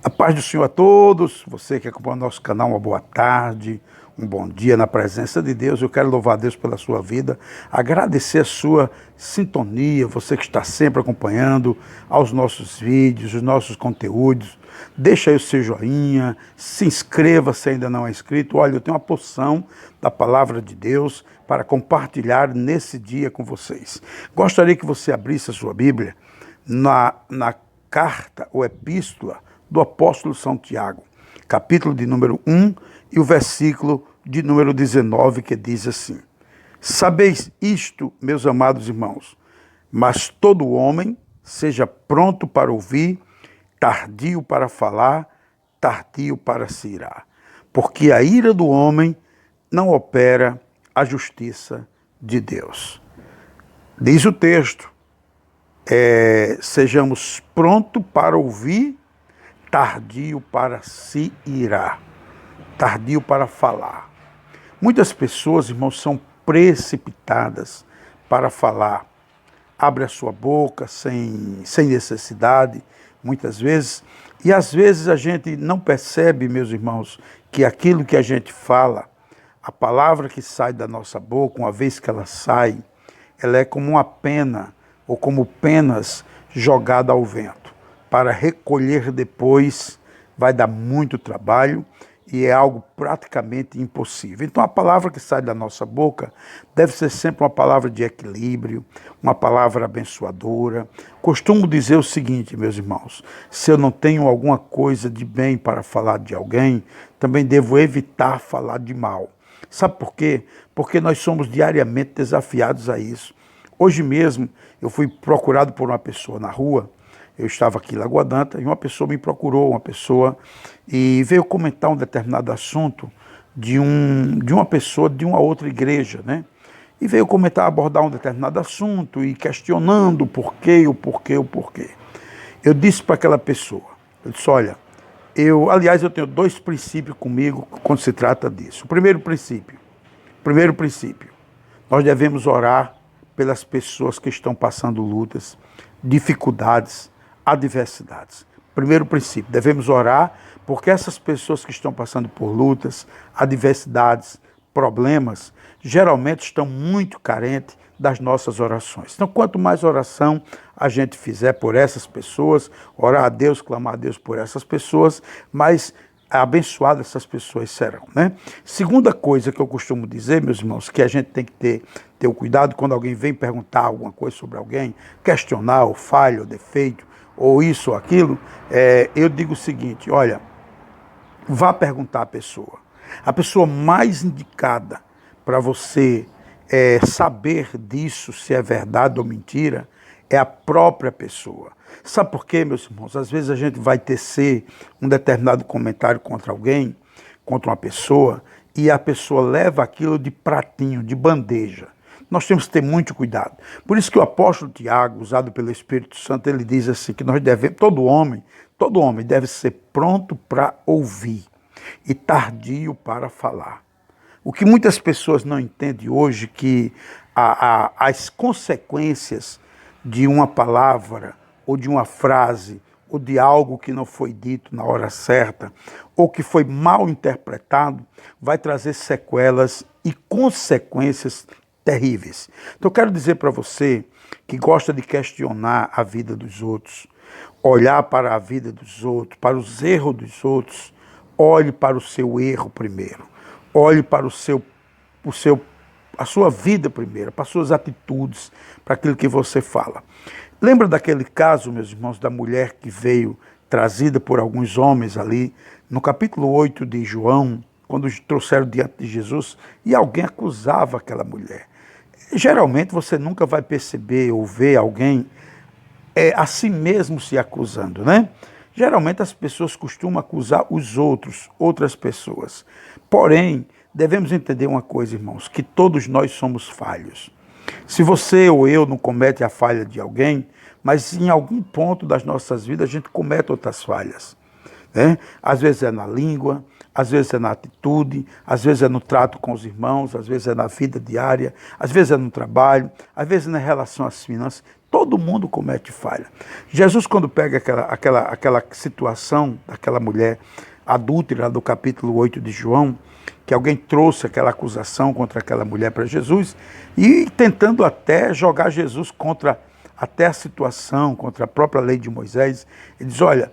A paz do Senhor a todos, você que acompanha o nosso canal, uma boa tarde, um bom dia na presença de Deus. Eu quero louvar a Deus pela sua vida, agradecer a sua sintonia, você que está sempre acompanhando aos nossos vídeos, os nossos conteúdos. Deixa aí o seu joinha, se inscreva se ainda não é inscrito. Olha, eu tenho uma porção da palavra de Deus para compartilhar nesse dia com vocês. Gostaria que você abrisse a sua Bíblia na carta ou epístola do apóstolo São Tiago, capítulo de número 1 e o versículo de número 19, que diz assim: Sabeis isto, meus amados irmãos, mas todo homem seja pronto para ouvir, tardio para falar, tardio para se irar, porque a ira do homem não opera a justiça de Deus. Diz o texto, sejamos prontos para ouvir, tardio para se irar, tardio para falar. Muitas pessoas, irmãos, são precipitadas para falar. Abre a sua boca sem necessidade, muitas vezes. E às vezes a gente não percebe, meus irmãos, que aquilo que a gente fala, a palavra que sai da nossa boca, uma vez que ela sai, ela é como uma pena, ou como penas jogada ao vento. Para recolher depois vai dar muito trabalho e é algo praticamente impossível. Então a palavra que sai da nossa boca deve ser sempre uma palavra de equilíbrio, uma palavra abençoadora. Costumo dizer o seguinte, meus irmãos: se eu não tenho alguma coisa de bem para falar de alguém, também devo evitar falar de mal. Sabe por quê? Porque nós somos diariamente desafiados a isso. Hoje mesmo eu fui procurado por uma pessoa na rua. Eu estava aqui em Lagoa d'Anta e uma pessoa me procurou, e veio comentar um determinado assunto de uma pessoa de uma outra igreja, né? E veio comentar, abordar um determinado assunto e questionando o porquê. Eu disse para aquela pessoa, eu disse, olha, aliás, eu tenho dois princípios comigo quando se trata disso. O primeiro princípio, nós devemos orar pelas pessoas que estão passando lutas, dificuldades, adversidades. Primeiro princípio, devemos orar porque essas pessoas que estão passando por lutas, adversidades, problemas, geralmente estão muito carentes das nossas orações. Então, quanto mais oração a gente fizer por essas pessoas, orar a Deus, clamar a Deus por essas pessoas, mais abençoadas essas pessoas serão, né? Segunda coisa que eu costumo dizer, meus irmãos, que a gente tem que ter o cuidado quando alguém vem perguntar alguma coisa sobre alguém, questionar o falha, o defeito, ou isso ou aquilo, eu digo o seguinte, olha, vá perguntar à pessoa. A pessoa mais indicada para você saber disso, se é verdade ou mentira, é a própria pessoa. Sabe por quê, meus irmãos? Às vezes a gente vai tecer um determinado comentário contra alguém, contra uma pessoa, e a pessoa leva aquilo de pratinho, de bandeja. Nós temos que ter muito cuidado. Por isso que o apóstolo Tiago, usado pelo Espírito Santo, ele diz assim, que nós devemos, todo homem deve ser pronto para ouvir e tardio para falar. O que muitas pessoas não entendem hoje, que as consequências de uma palavra, ou de uma frase, ou de algo que não foi dito na hora certa, ou que foi mal interpretado, vai trazer sequelas e consequências terríveis. Então eu quero dizer para você que gosta de questionar a vida dos outros, olhar para a vida dos outros, para os erros dos outros, olhe para o seu erro primeiro, olhe para a sua vida primeiro, para as suas atitudes, para aquilo que você fala. Lembra daquele caso, meus irmãos, da mulher que veio trazida por alguns homens ali, no capítulo 8 de João, quando trouxeram diante de Jesus, e alguém acusava aquela mulher. Geralmente você nunca vai perceber ou ver alguém a si mesmo se acusando, né? Geralmente as pessoas costumam acusar os outros, outras pessoas. Porém, devemos entender uma coisa, irmãos, que todos nós somos falhos. Se você ou eu não comete a falha de alguém, mas em algum ponto das nossas vidas a gente comete outras falhas, né? Às vezes é na língua, às vezes é na atitude, às vezes é no trato com os irmãos, às vezes é na vida diária, às vezes é no trabalho, às vezes é na relação às finanças. Todo mundo comete falha. Jesus, quando pega aquela situação daquela mulher adúltera do capítulo 8 de João, que alguém trouxe aquela acusação contra aquela mulher para Jesus, e tentando até jogar Jesus contra até a situação, contra a própria lei de Moisés, ele diz, olha,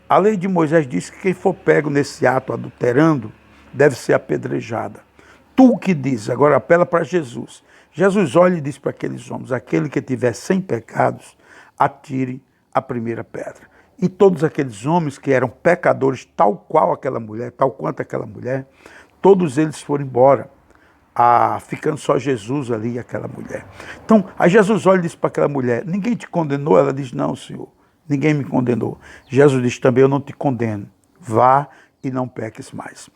a lei de Moisés diz que quem for pego nesse ato adulterando deve ser apedrejada. Tu que diz, agora apela para Jesus. Jesus olha e diz para aqueles homens, aquele que tiver 100 pecados, atire a primeira pedra. E todos aqueles homens que eram pecadores, tal qual aquela mulher, tal quanto aquela mulher, todos eles foram embora, ficando só Jesus ali e aquela mulher. Então, aí Jesus olha e diz para aquela mulher, ninguém te condenou? Ela diz, não, Senhor, ninguém me condenou. Jesus diz também, eu não te condeno, vá e não peques mais.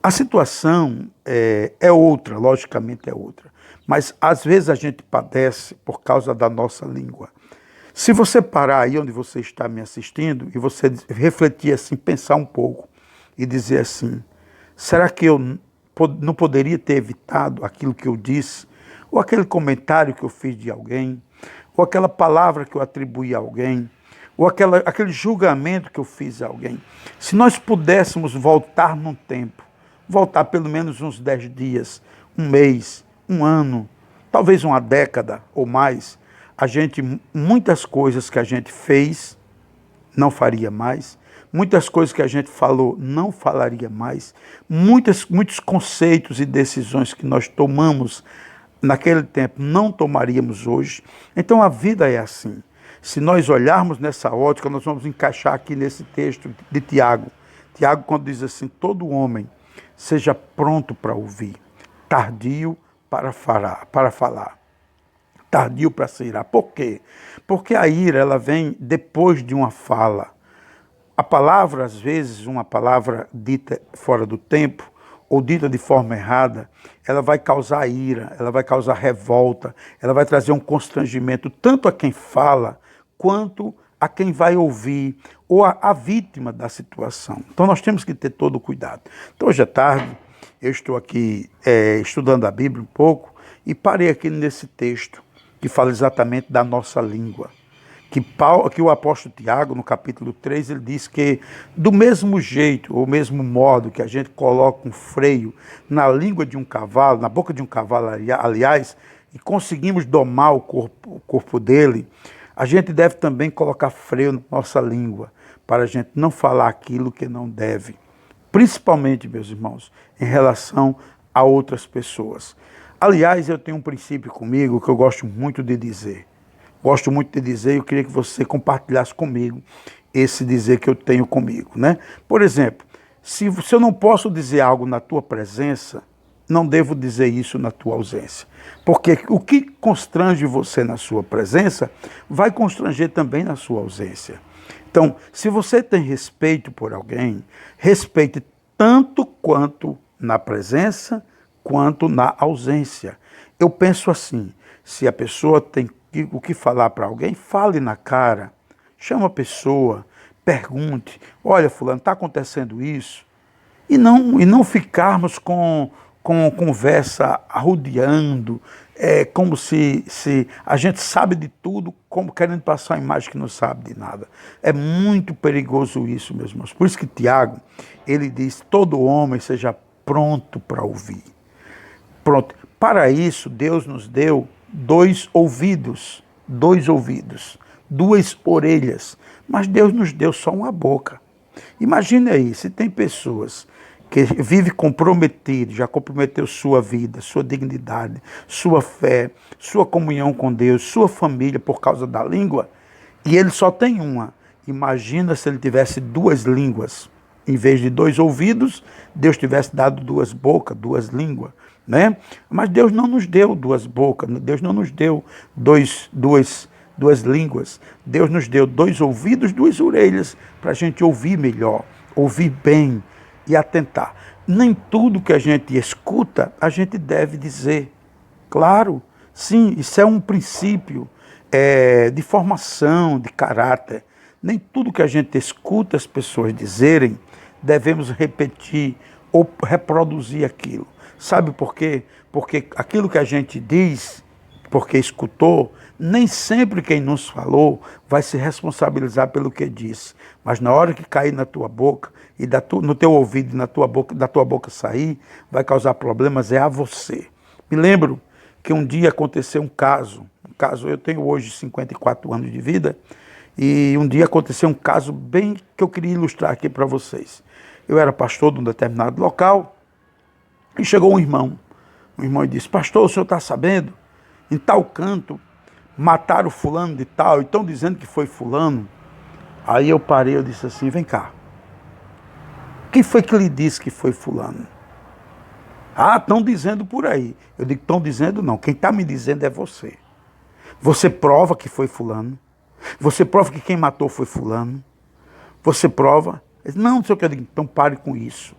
A situação é outra, logicamente é outra, mas às vezes a gente padece por causa da nossa língua. Se você parar aí onde você está me assistindo e você refletir assim, pensar um pouco e dizer assim, será que eu não poderia ter evitado aquilo que eu disse, ou aquele comentário que eu fiz de alguém, ou aquela palavra que eu atribuí a alguém, ou aquele julgamento que eu fiz a alguém? Se nós pudéssemos voltar num tempo, voltar pelo menos uns 10 dias, um mês, um ano, talvez uma década ou mais, muitas coisas que a gente fez, não faria mais, muitas coisas que a gente falou, não falaria mais, muitos conceitos e decisões que nós tomamos naquele tempo, não tomaríamos hoje. Então a vida é assim. Se nós olharmos nessa ótica, nós vamos encaixar aqui nesse texto de Tiago. Tiago, quando diz assim, todo homem seja pronto para ouvir, tardio para falar, tardio para se irar. Por quê? Porque a ira, ela vem depois de uma fala. A palavra, às vezes, uma palavra dita fora do tempo, ou dita de forma errada, ela vai causar ira, ela vai causar revolta, ela vai trazer um constrangimento tanto a quem fala, quanto a quem vai ouvir, ou a vítima da situação. Então nós temos que ter todo o cuidado. Então hoje à tarde, eu estou aqui estudando a Bíblia um pouco, e parei aqui nesse texto, que fala exatamente da nossa língua. Que o apóstolo Tiago, no capítulo 3, ele diz que do mesmo jeito, ou mesmo modo que a gente coloca um freio na língua de um cavalo, na boca de um cavalo, aliás, e conseguimos domar o corpo dele, a gente deve também colocar freio na nossa língua, para a gente não falar aquilo que não deve. Principalmente, meus irmãos, em relação a outras pessoas. Aliás, eu tenho um princípio comigo que eu gosto muito de dizer. E eu queria que você compartilhasse comigo esse dizer que eu tenho comigo, né? Por exemplo, se eu não posso dizer algo na tua presença, não devo dizer isso na tua ausência. Porque o que constrange você na sua presença, vai constranger também na sua ausência. Então, se você tem respeito por alguém, respeite tanto quanto na presença, quanto na ausência. Eu penso assim, se a pessoa tem o que falar para alguém, fale na cara, chama a pessoa, pergunte, olha fulano, está acontecendo isso? E não ficarmos com conversa arrodeando, como se a gente sabe de tudo, como querendo passar a imagem que não sabe de nada. É muito perigoso isso, meus irmãos. Por isso que Tiago, ele diz, todo homem seja pronto para ouvir. Pronto. Para isso, Deus nos deu 2 ouvidos, 2 orelhas, mas Deus nos deu só uma boca. Imagine aí, se tem pessoas que vivem comprometidas, já comprometeu sua vida, sua dignidade, sua fé, sua comunhão com Deus, sua família por causa da língua, e ele só tem uma. Imagina se ele tivesse 2 línguas. Em vez de 2 ouvidos, Deus tivesse dado 2 bocas, 2 línguas, né? Mas Deus não nos deu 2 bocas, Deus não nos deu duas línguas. Deus nos deu 2 ouvidos, 2 orelhas, para a gente ouvir melhor, ouvir bem e atentar. Nem tudo que a gente escuta, a gente deve dizer. Claro, sim, isso é um princípio de formação, de caráter. Nem tudo que a gente escuta as pessoas dizerem, devemos repetir ou reproduzir aquilo. Sabe por quê? Porque aquilo que a gente diz, porque escutou, nem sempre quem nos falou vai se responsabilizar pelo que disse. Mas na hora que cair na tua boca, e no teu ouvido e na tua boca, da tua boca sair, vai causar problemas a você. Me lembro que um dia aconteceu um caso, eu tenho hoje 54 anos de vida, e um dia aconteceu um caso bem que eu queria ilustrar aqui para vocês. Eu era pastor de um determinado local, e chegou um irmão e disse: pastor, o senhor está sabendo? Em tal canto, mataram fulano de tal, e estão dizendo que foi fulano. Aí eu parei, eu disse assim: vem cá, quem foi que lhe disse que foi fulano? Ah, estão dizendo por aí. Eu digo: estão dizendo não, quem está me dizendo é você. Você prova que foi fulano? Você prova que quem matou foi fulano? Você prova? Ele disse: não, não sei o que. Eu digo: então pare com isso.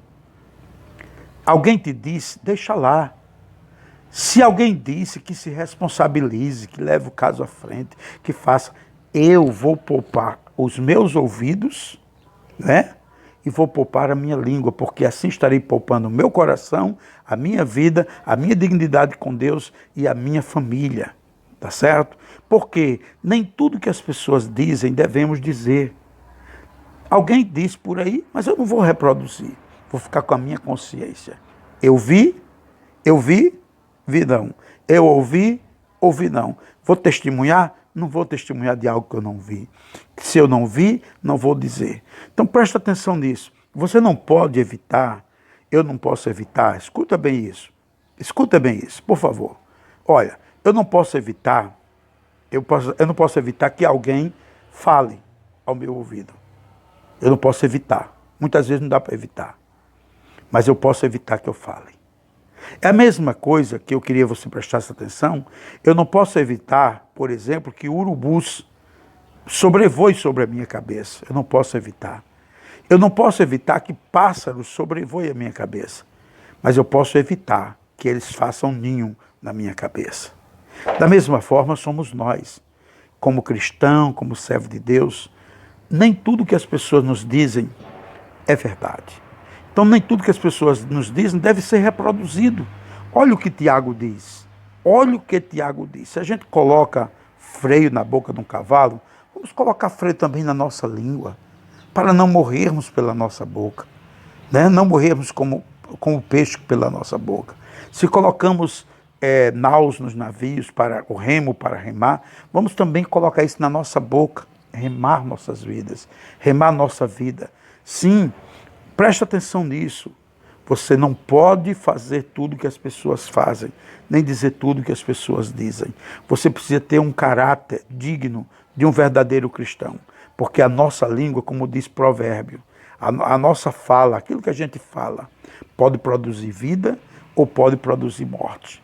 Alguém te disse, deixa lá. Se alguém disse, que se responsabilize, que leve o caso à frente, que faça. Eu vou poupar os meus ouvidos, né? E vou poupar a minha língua, porque assim estarei poupando o meu coração, a minha vida, a minha dignidade com Deus e a minha família. Tá certo? Porque nem tudo que as pessoas dizem devemos dizer. Alguém diz por aí, mas eu não vou reproduzir. Vou ficar com a minha consciência. Eu vi, vi não. Eu ouvi não. Vou testemunhar? Não vou testemunhar de algo que eu não vi. Se eu não vi, não vou dizer. Então presta atenção nisso. Você não pode evitar, eu não posso evitar, escuta bem isso, por favor. Olha, eu não posso evitar que alguém fale ao meu ouvido. Eu não posso evitar. Muitas vezes não dá para evitar. Mas eu posso evitar que eu fale. É a mesma coisa que eu queria você prestasse atenção. Eu não posso evitar, por exemplo, que urubus sobrevoe sobre a minha cabeça. Eu não posso evitar. Eu não posso evitar que pássaros sobrevoem a minha cabeça. Mas eu posso evitar que eles façam ninho na minha cabeça. Da mesma forma somos nós. Como cristão, como servo de Deus, nem tudo que as pessoas nos dizem é verdade. Então nem tudo que as pessoas nos dizem deve ser reproduzido. Olha o que Tiago diz. Se a gente coloca freio na boca de um cavalo, vamos colocar freio também na nossa língua, para não morrermos pela nossa boca, né? Não morrermos como o peixe pela nossa boca. Se colocamos naus nos navios, para o remo, para remar, vamos também colocar isso na nossa boca, remar nossas vidas, remar nossa vida. Sim, presta atenção nisso. Você não pode fazer tudo que as pessoas fazem, nem dizer tudo que as pessoas dizem. Você precisa ter um caráter digno de um verdadeiro cristão. Porque a nossa língua, como diz Provérbio, a nossa fala, aquilo que a gente fala, pode produzir vida ou pode produzir morte.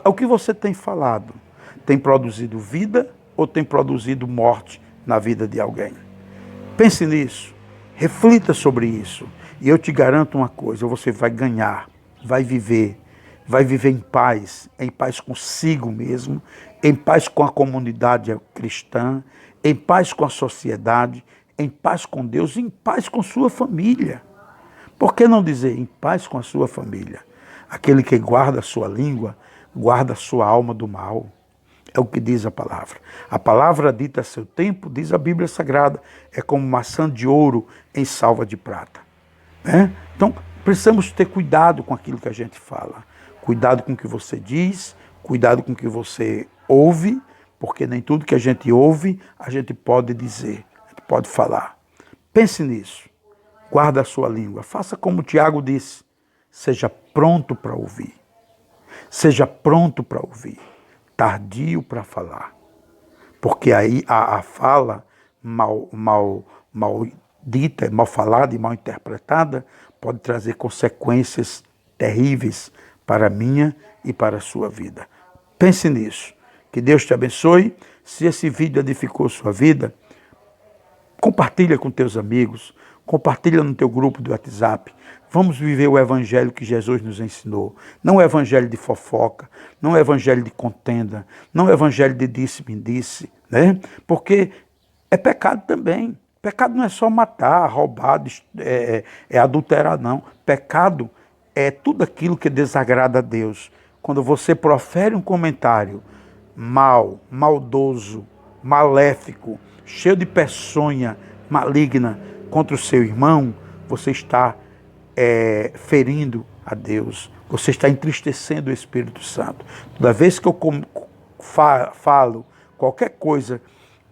O que você tem falado tem produzido vida ou tem produzido morte na vida de alguém? Pense nisso, reflita sobre isso. E eu te garanto uma coisa: você vai ganhar, vai viver em paz consigo mesmo, em paz com a comunidade cristã, em paz com a sociedade, em paz com Deus, em paz com sua família. Por que não dizer em paz com a sua família? Aquele que guarda a sua língua, guarda a sua alma do mal. É o que diz a palavra. A palavra dita a seu tempo, diz a Bíblia Sagrada, é como maçã de ouro em salva de prata. Então, precisamos ter cuidado com aquilo que a gente fala. Cuidado com o que você diz, cuidado com o que você ouve, porque nem tudo que a gente ouve, a gente pode dizer, a gente pode falar. Pense nisso. Guarda a sua língua. Faça como o Tiago disse. Seja pronto para ouvir. Seja pronto para ouvir. Tardio para falar. Porque aí a fala mal dita, mal falada e mal interpretada, pode trazer consequências terríveis para a minha e para a sua vida. Pense nisso. Que Deus te abençoe. Se esse vídeo edificou sua vida, compartilha com teus amigos, compartilha no teu grupo do WhatsApp. Vamos viver o evangelho que Jesus nos ensinou. Não é evangelho de fofoca, não é evangelho de contenda, não é evangelho de disse-me-disse, né? Porque é pecado também. Pecado não é só matar, roubar, adulterar, não. Pecado é tudo aquilo que desagrada a Deus. Quando você profere um comentário mal, maldoso, maléfico, cheio de peçonha maligna contra o seu irmão, você está ferindo a Deus, você está entristecendo o Espírito Santo. Toda vez que eu falo qualquer coisa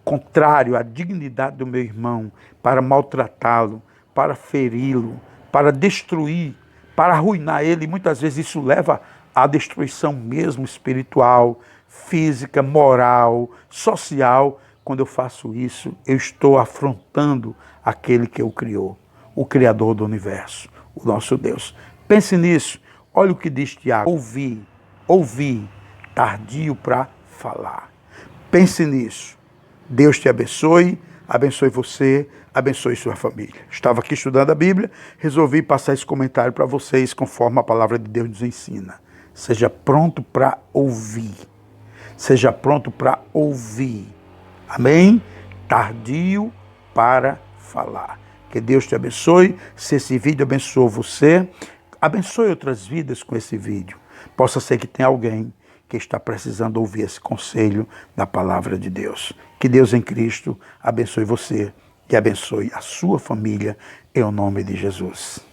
contrário à dignidade do meu irmão, para maltratá-lo, para feri-lo, para destruir, para arruinar ele, muitas vezes isso leva à destruição mesmo espiritual, física, moral, social. Quando eu faço isso, eu estou afrontando aquele que o criou, o Criador do universo, o nosso Deus. Pense nisso. Olha o que diz Tiago. Ouvir, tardio para falar. Pense nisso. Deus te abençoe, abençoe você, abençoe sua família. Estava aqui estudando a Bíblia, resolvi passar esse comentário para vocês, conforme a palavra de Deus nos ensina. Seja pronto para ouvir. Seja pronto para ouvir. Amém? Tardio para falar. Que Deus te abençoe. Se esse vídeo abençoou você, abençoe outras vidas com esse vídeo. Possa ser que tenha alguém que está precisando ouvir esse conselho da palavra de Deus. Que Deus em Cristo abençoe você e abençoe a sua família, em nome de Jesus.